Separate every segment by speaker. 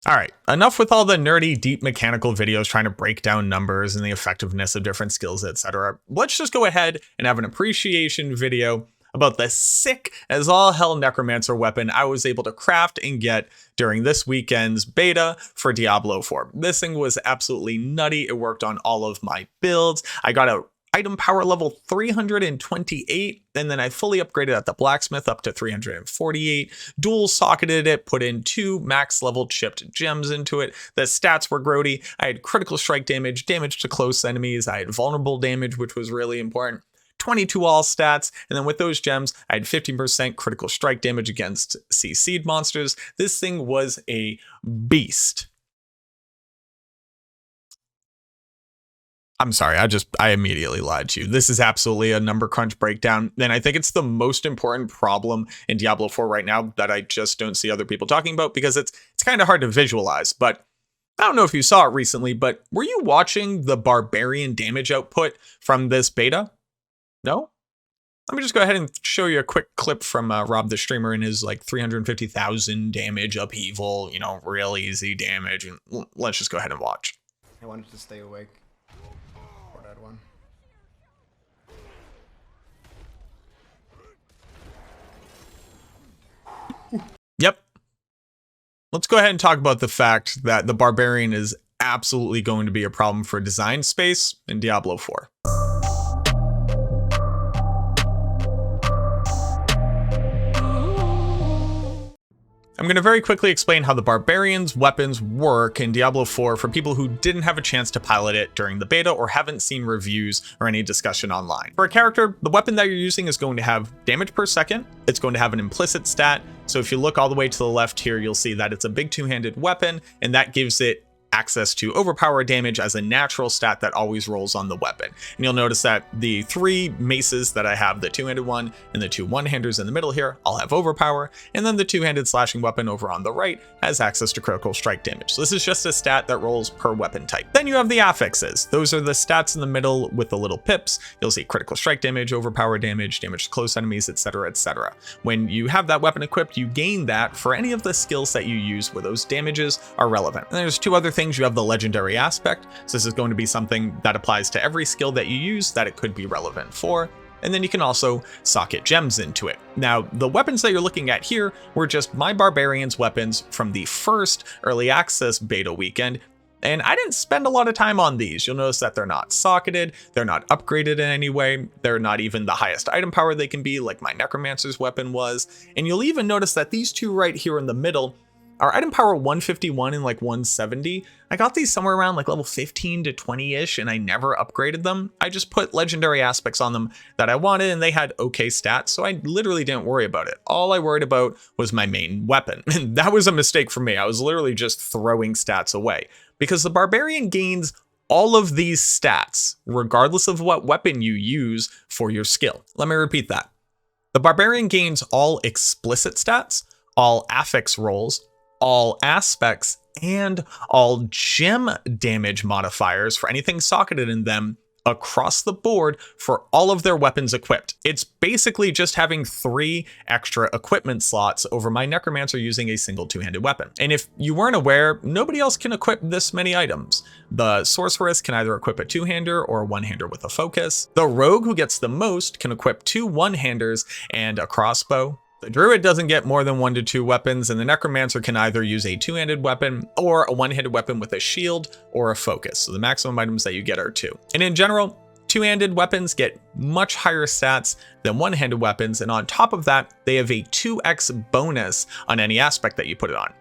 Speaker 1: All right, enough with all the nerdy, deep mechanical videos trying to break down numbers and the effectiveness of different skills, etc. Let's just go ahead and have an appreciation video about the sick as all hell Necromancer weapon I was able to craft and get during this weekend's beta for Diablo 4. This thing was absolutely nutty. It worked on all of my builds. I got a item power level 328, and then I fully upgraded at the blacksmith up to 348, dual socketed it, put in 2 max level chipped gems into it. The stats were grody. I had critical strike damage, damage to close enemies, I had vulnerable damage, which was really important, 22 all stats, and then with those gems, I had 15% critical strike damage against CC'd monsters. This thing was a beast. I'm sorry, I immediately lied to you. This is absolutely a number crunch breakdown, and I think it's the most important problem in Diablo 4 right now that I just don't see other people talking about because it's kind of hard to visualize. But I don't know if you saw it recently, but were you watching the Barbarian damage output from this beta? No? Let me just go ahead and show you a quick clip from Rob the streamer and his like 350,000 damage upheaval, real easy damage. And let's just go ahead and watch.
Speaker 2: I wanted to stay awake. That one.
Speaker 1: Yep. Let's go ahead and talk about the fact that the Barbarian is absolutely going to be a problem for design space in Diablo 4. I'm going to very quickly explain how the Barbarians' weapons work in Diablo 4 for people who didn't have a chance to pilot it during the beta or haven't seen reviews or any discussion online. For a character, the weapon that you're using is going to have damage per second. It's going to have an implicit stat. So if you look all the way to the left here, you'll see that it's a big two-handed weapon, and that gives it access to overpower damage as a natural stat that always rolls on the weapon. And you'll notice that the 3 maces that I have, the two-handed one and the 2 one-handers in the middle here, all have overpower, and then the two-handed slashing weapon over on the right has access to critical strike damage. So this is just a stat that rolls per weapon type. Then you have the affixes. Those are the stats in the middle with the little pips. You'll see critical strike damage, overpower damage, damage to close enemies, etc., etc. When you have that weapon equipped, you gain that for any of the skills that you use where those damages are relevant. And there's 2 other things. You have the legendary aspect, so this is going to be something that applies to every skill that you use that it could be relevant for, and then you can also socket gems into it. Now, the weapons that you're looking at here were just my Barbarians weapons from the first early access beta weekend, and I didn't spend a lot of time on these. You'll notice that they're not socketed, they're not upgraded in any way, they're not even the highest item power they can be like my Necromancer's weapon was, and you'll even notice that these 2 right here in the middle are item power 151 and like 170. I got these somewhere around like level 15 to 20-ish, and I never upgraded them. I just put legendary aspects on them that I wanted, and they had okay stats, so I literally didn't worry about it. All I worried about was my main weapon, and that was a mistake for me. I was literally just throwing stats away, because the Barbarian gains all of these stats, regardless of what weapon you use for your skill. Let me repeat that. The Barbarian gains all explicit stats, all affix rolls, all aspects, and all gem damage modifiers for anything socketed in them across the board for all of their weapons equipped. It's basically just having 3 extra equipment slots over my Necromancer using a single 2-handed weapon. And if you weren't aware, nobody else can equip this many items. The Sorceress can either equip a 2-hander or a 1-hander with a focus. The Rogue, who gets the most, can equip 2 1-handers and a crossbow. The Druid doesn't get more than 1 to 2 weapons, and the Necromancer can either use a 2-handed weapon or a 1-handed weapon with a shield or a focus. So the maximum items that you get are 2. And in general, 2-handed weapons get much higher stats than 1-handed weapons, and on top of that, they have a 2x bonus on any aspect that you put it on.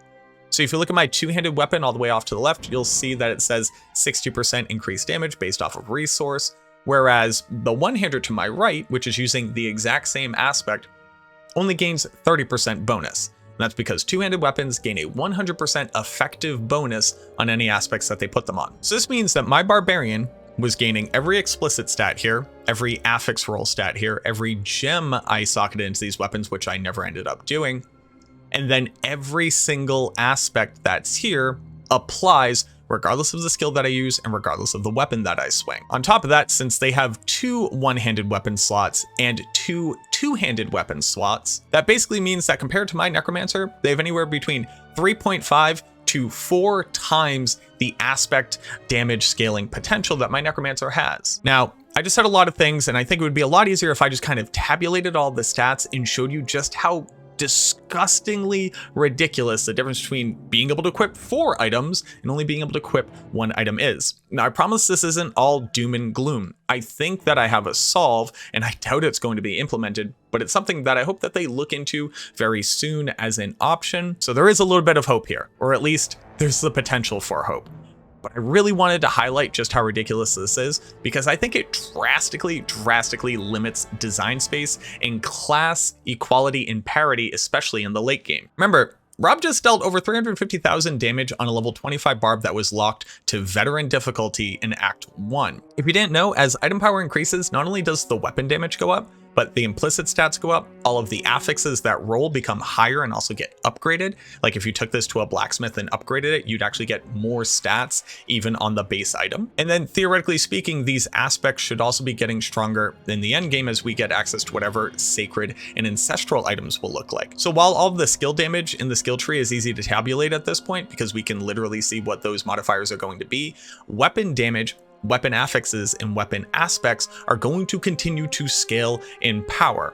Speaker 1: So if you look at my 2-handed weapon all the way off to the left, you'll see that it says 60% increased damage based off of resource, whereas the 1-hander to my right, which is using the exact same aspect, only gains 30% bonus. And that's because 2-handed weapons gain a 100% effective bonus on any aspects that they put them on. So this means that my Barbarian was gaining every explicit stat here, every affix roll stat here, every gem I socketed into these weapons, which I never ended up doing, and then every single aspect that's here applies regardless of the skill that I use and regardless of the weapon that I swing. On top of that, since they have 2 1-handed weapon slots and 2 2-handed weapon slots, that basically means that compared to my Necromancer, they have anywhere between 3.5 to to 4 times the aspect damage scaling potential that my Necromancer has. Now, I just said a lot of things, and I think it would be a lot easier if I just kind of tabulated all the stats and showed you just how disgustingly ridiculous the difference between being able to equip 4 items and only being able to equip 1 item is. Now, I promise this isn't all doom and gloom. I think that I have a solve, and I doubt it's going to be implemented, but it's something that I hope that they look into very soon as an option. So there is a little bit of hope here, or at least there's the potential for hope. But I really wanted to highlight just how ridiculous this is, because I think it drastically limits design space and class equality and parity, especially in the late game. Remember, Rob just dealt over 350,000 damage on a level 25 Barb that was locked to veteran difficulty in Act 1. If you didn't know, as item power increases, not only does the weapon damage go up, but the implicit stats go up. All of the affixes that roll become higher and also get upgraded. Like if you took this to a blacksmith and upgraded it, you'd actually get more stats even on the base item. And then theoretically speaking, these aspects should also be getting stronger in the end game as we get access to whatever sacred and ancestral items will look like. So while all of the skill damage in the skill tree is easy to tabulate at this point, because we can literally see what those modifiers are going to be, weapon damage, weapon affixes, and weapon aspects are going to continue to scale in power.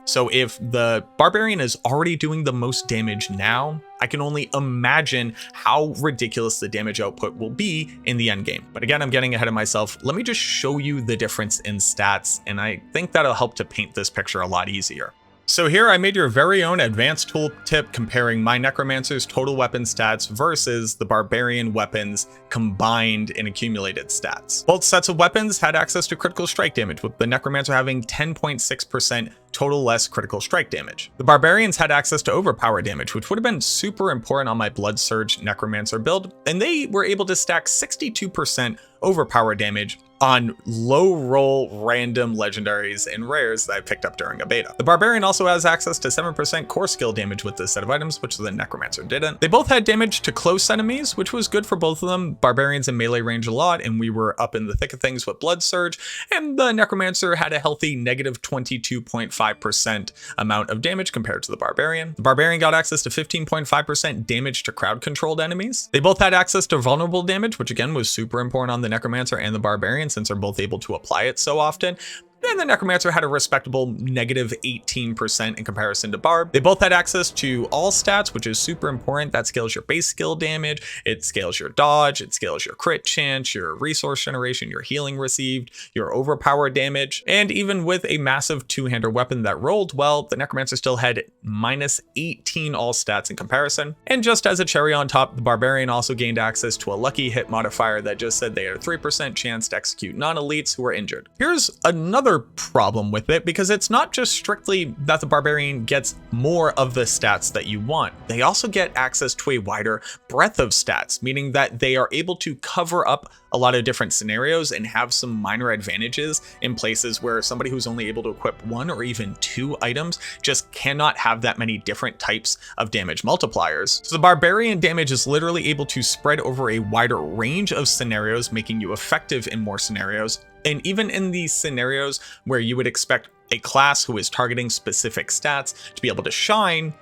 Speaker 1: So if the Barbarian is already doing the most damage now, I can only imagine how ridiculous the damage output will be in the end game. But again, I'm getting ahead of myself. Let me just show you the difference in stats, and I think that'll help to paint this picture a lot easier. So here I made your very own advanced tooltip comparing my Necromancer's total weapon stats versus the Barbarian weapons combined and accumulated stats. Both sets of weapons had access to critical strike damage, with the Necromancer having 10.6% total less critical strike damage. The Barbarians had access to overpower damage, which would have been super important on my Blood Surge Necromancer build, and they were able to stack 62% overpower damage on low roll random legendaries and rares that I picked up during a beta. The Barbarian also has access to 7% core skill damage with this set of items, which the Necromancer didn't. They both had damage to close enemies, which was good for both of them. Barbarians in melee range a lot, and we were up in the thick of things with Blood Surge, and the Necromancer had a healthy negative 22.5% amount of damage compared to the Barbarian. The Barbarian got access to 15.5% damage to crowd controlled enemies. They both had access to vulnerable damage, which again was super important on the Necromancer and the Barbarian, since they're both able to apply it so often. And the Necromancer had a respectable negative 18% in comparison to Barb. They both had access to all stats, which is super important. That scales your base skill damage, it scales your dodge, it scales your crit chance, your resource generation, your healing received, your overpower damage. And even with a massive two-hander weapon that rolled well, the Necromancer still had minus 18 all stats in comparison. And just as a cherry on top, the Barbarian also gained access to a lucky hit modifier that just said they had a 3% chance to execute non-elites who were injured. Here's another problem with it, because it's not just strictly that the Barbarian gets more of the stats that you want. They also get access to a wider breadth of stats, meaning that they are able to cover up a lot of different scenarios and have some minor advantages in places where somebody who's only able to equip 1 or even 2 items just cannot have that many different types of damage multipliers. So the Barbarian damage is literally able to spread over a wider range of scenarios, making you effective in more scenarios. And even in these scenarios where you would expect a class who is targeting specific stats to be able to shine,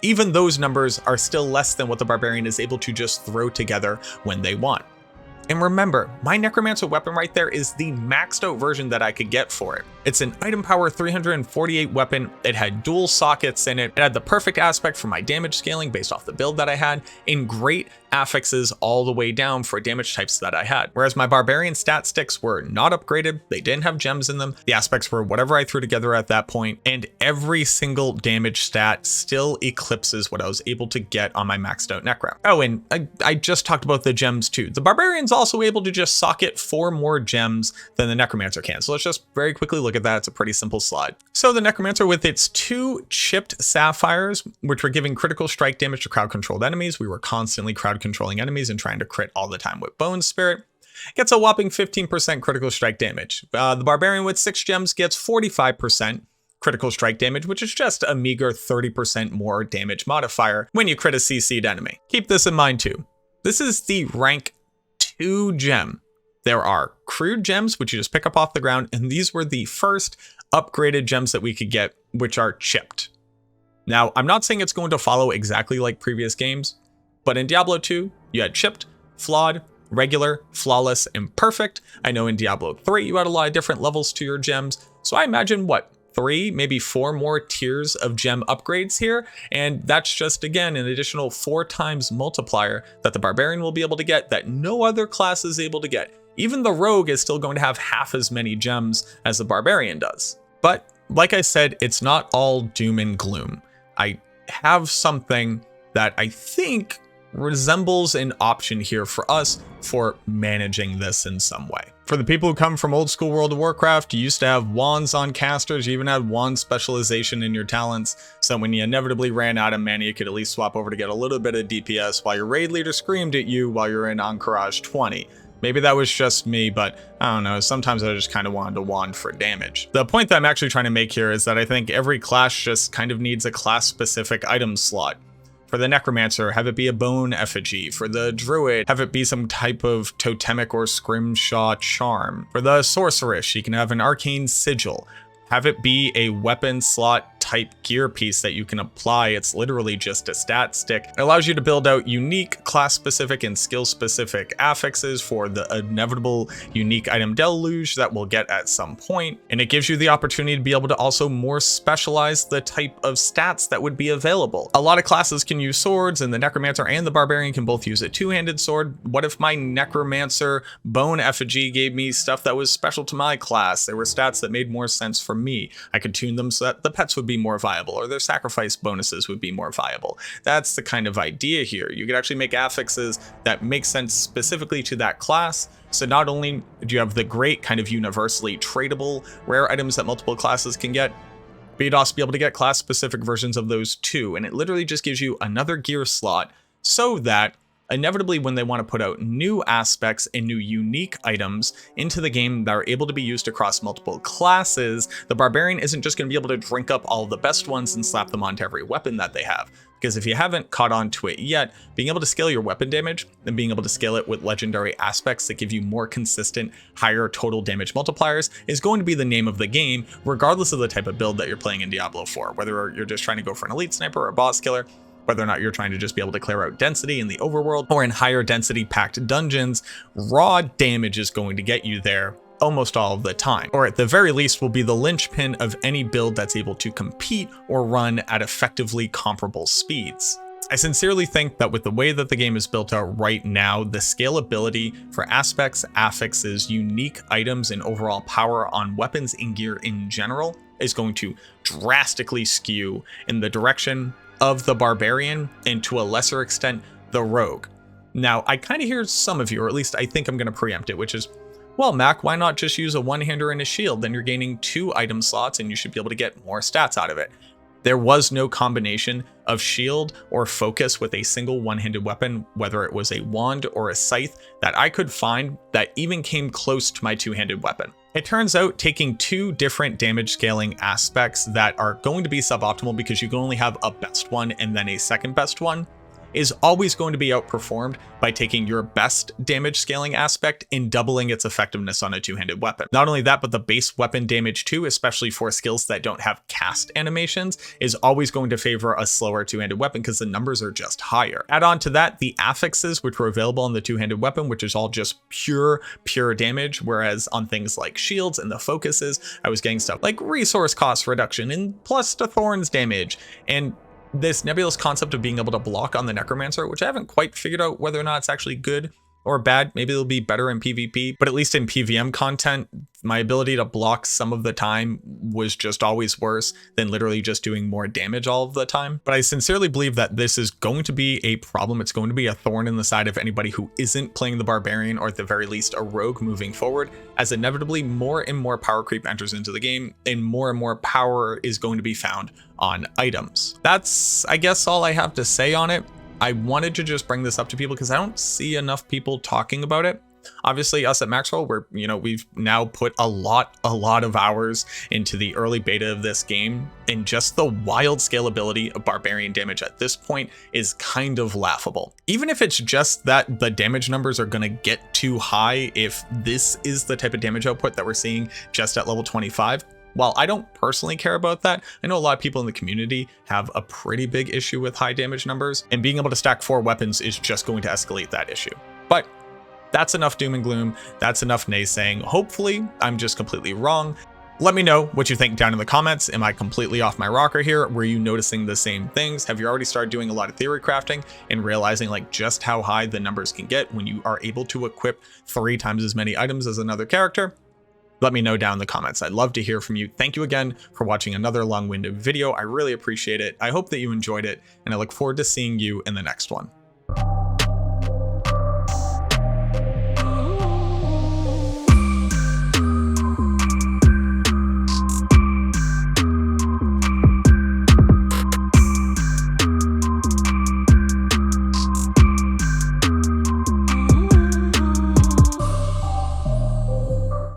Speaker 1: even those numbers are still less than what the Barbarian is able to just throw together when they want. And remember, my Necromancer weapon right there is the maxed out version that I could get for it. It's an item power 348 weapon. It had dual sockets in it. It had the perfect aspect for my damage scaling based off the build that I had, and great affixes all the way down for damage types that I had. Whereas my Barbarian stat sticks were not upgraded, they didn't have gems in them, the aspects were whatever I threw together at that point, and every single damage stat still eclipses what I was able to get on my maxed out Necro. Oh, and I just talked about the gems too. The Barbarian's also able to just socket 4 more gems than the Necromancer can. So let's just very quickly look at that. It's a pretty simple slide. So the Necromancer, with its 2 chipped sapphires, which were giving critical strike damage to crowd controlled enemies, we were constantly crowd controlling enemies and trying to crit all the time with Bone Spirit, gets a whopping 15% critical strike damage. The Barbarian with 6 gems gets 45% critical strike damage, which is just a meager 30% more damage modifier when you crit a CC'd enemy. Keep this in mind too. This is the rank 2 gem. There are crude gems, which you just pick up off the ground, and these were the first upgraded gems that we could get, which are chipped. Now, I'm not saying it's going to follow exactly like previous games, But in Diablo 2, you had chipped, flawed, regular, flawless, and perfect. I know in Diablo 3, you had a lot of different levels to your gems. So I imagine, what, 3, maybe 4 more tiers of gem upgrades here. And that's just, again, an additional 4 times multiplier that the Barbarian will be able to get that no other class is able to get. Even the Rogue is still going to have half as many gems as the Barbarian does. But like I said, it's not all doom and gloom. I have something that I think resembles an option here for us for managing this in some way. For the people who come from old school World of Warcraft, you used to have wands on casters, you even had wand specialization in your talents, so when you inevitably ran out of mana, you could at least swap over to get a little bit of DPS while your raid leader screamed at you while you're in Encourage 20. Maybe that was just me, but I don't know, sometimes I just kind of wanted to wand for damage. The point that I'm actually trying to make here is that I think every class just kind of needs a class-specific item slot. For the Necromancer, have it be a bone effigy. For the Druid, have it be some type of totemic or scrimshaw charm. For the Sorceress, she can have an arcane sigil. Have it be a weapon slot type gear piece that you can apply. It's literally just a stat stick. It allows you to build out unique class specific and skill specific affixes for the inevitable unique item deluge that we'll get at some point. And it gives you the opportunity to be able to also more specialize the type of stats that would be available. A lot of classes can use swords, and the Necromancer and the Barbarian can both use a two-handed sword. What if my Necromancer bone effigy gave me stuff that was special to my class? There were stats that made more sense for me. I could tune them so that the pets would be more viable, or their sacrifice bonuses would be more viable. That's the kind of idea here. You could actually make affixes that make sense specifically to that class. So not only do you have the great kind of universally tradable rare items that multiple classes can get, but you'd also be able to get class specific versions of those too. And it literally just gives you another gear slot so that inevitably when they want to put out new aspects and new unique items into the game that are able to be used across multiple classes, the Barbarian isn't just going to be able to drink up all the best ones and slap them onto every weapon that they have. Because if you haven't caught on to it yet, being able to scale your weapon damage and being able to scale it with legendary aspects that give you more consistent, higher total damage multipliers is going to be the name of the game, regardless of the type of build that you're playing in Diablo 4. Whether you're just trying to go for an elite sniper or a boss killer, whether or not you're trying to just be able to clear out density in the overworld or in higher density packed dungeons, raw damage is going to get you there almost all of the time, or at the very least will be the linchpin of any build that's able to compete or run at effectively comparable speeds. I sincerely think that with the way that the game is built out right now, the scalability for aspects, affixes, unique items, and overall power on weapons and gear in general is going to drastically skew in the direction of the Barbarian and to a lesser extent the Rogue. Now I kind of hear some of you, or at least I think I'm going to preempt it, which is, well, Mac, why not just use a one-hander and a shield? Then you're gaining 2 item slots and you should be able to get more stats out of it. There was no combination of shield or focus with a single one-handed weapon, whether it was a wand or a scythe, that I could find that even came close to my two-handed weapon. It turns out taking 2 different damage scaling aspects that are going to be suboptimal because you can only have a best one and then a second best one is always going to be outperformed by taking your best damage scaling aspect and doubling its effectiveness on a two-handed weapon. Not only that, but the base weapon damage too, especially for skills that don't have cast animations, is always going to favor a slower two-handed weapon because the numbers are just higher. Add on to that the affixes, which were available on the two-handed weapon, which is all just pure damage, whereas on things like shields and the focuses, I was getting stuff like resource cost reduction and plus to thorns damage, and this nebulous concept of being able to block on the Necromancer, which I haven't quite figured out whether or not it's actually good or bad. Maybe it'll be better in PvP, but at least in PvM content, my ability to block some of the time was just always worse than literally just doing more damage all of the time. But I sincerely believe that this is going to be a problem. It's going to be a thorn in the side of anybody who isn't playing the Barbarian, or at the very least a Rogue moving forward, as inevitably more and more power creep enters into the game and more power is going to be found on items. That's, I guess, all I have to say on it. I wanted to just bring this up to people because I don't see enough people talking about it. Obviously, us at Maxroll, we've now put a lot of hours into the early beta of this game, and just the wild scalability of Barbarian damage at this point is kind of laughable. Even if it's just that the damage numbers are going to get too high, if this is the type of damage output that we're seeing just at level 25, while I don't personally care about that, I know a lot of people in the community have a pretty big issue with high damage numbers, and being able to stack 4 weapons is just going to escalate that issue. But that's enough doom and gloom. That's enough naysaying. Hopefully, I'm just completely wrong. Let me know what you think down in the comments. Am I completely off my rocker here? Were you noticing the same things? Have you already started doing a lot of theory crafting and realizing like just how high the numbers can get when you are able to equip 3 times as many items as another character? Let me know down in the comments. I'd love to hear from you. Thank you again for watching another long-winded video. I really appreciate it. I hope that you enjoyed it, and I look forward to seeing you in the next one.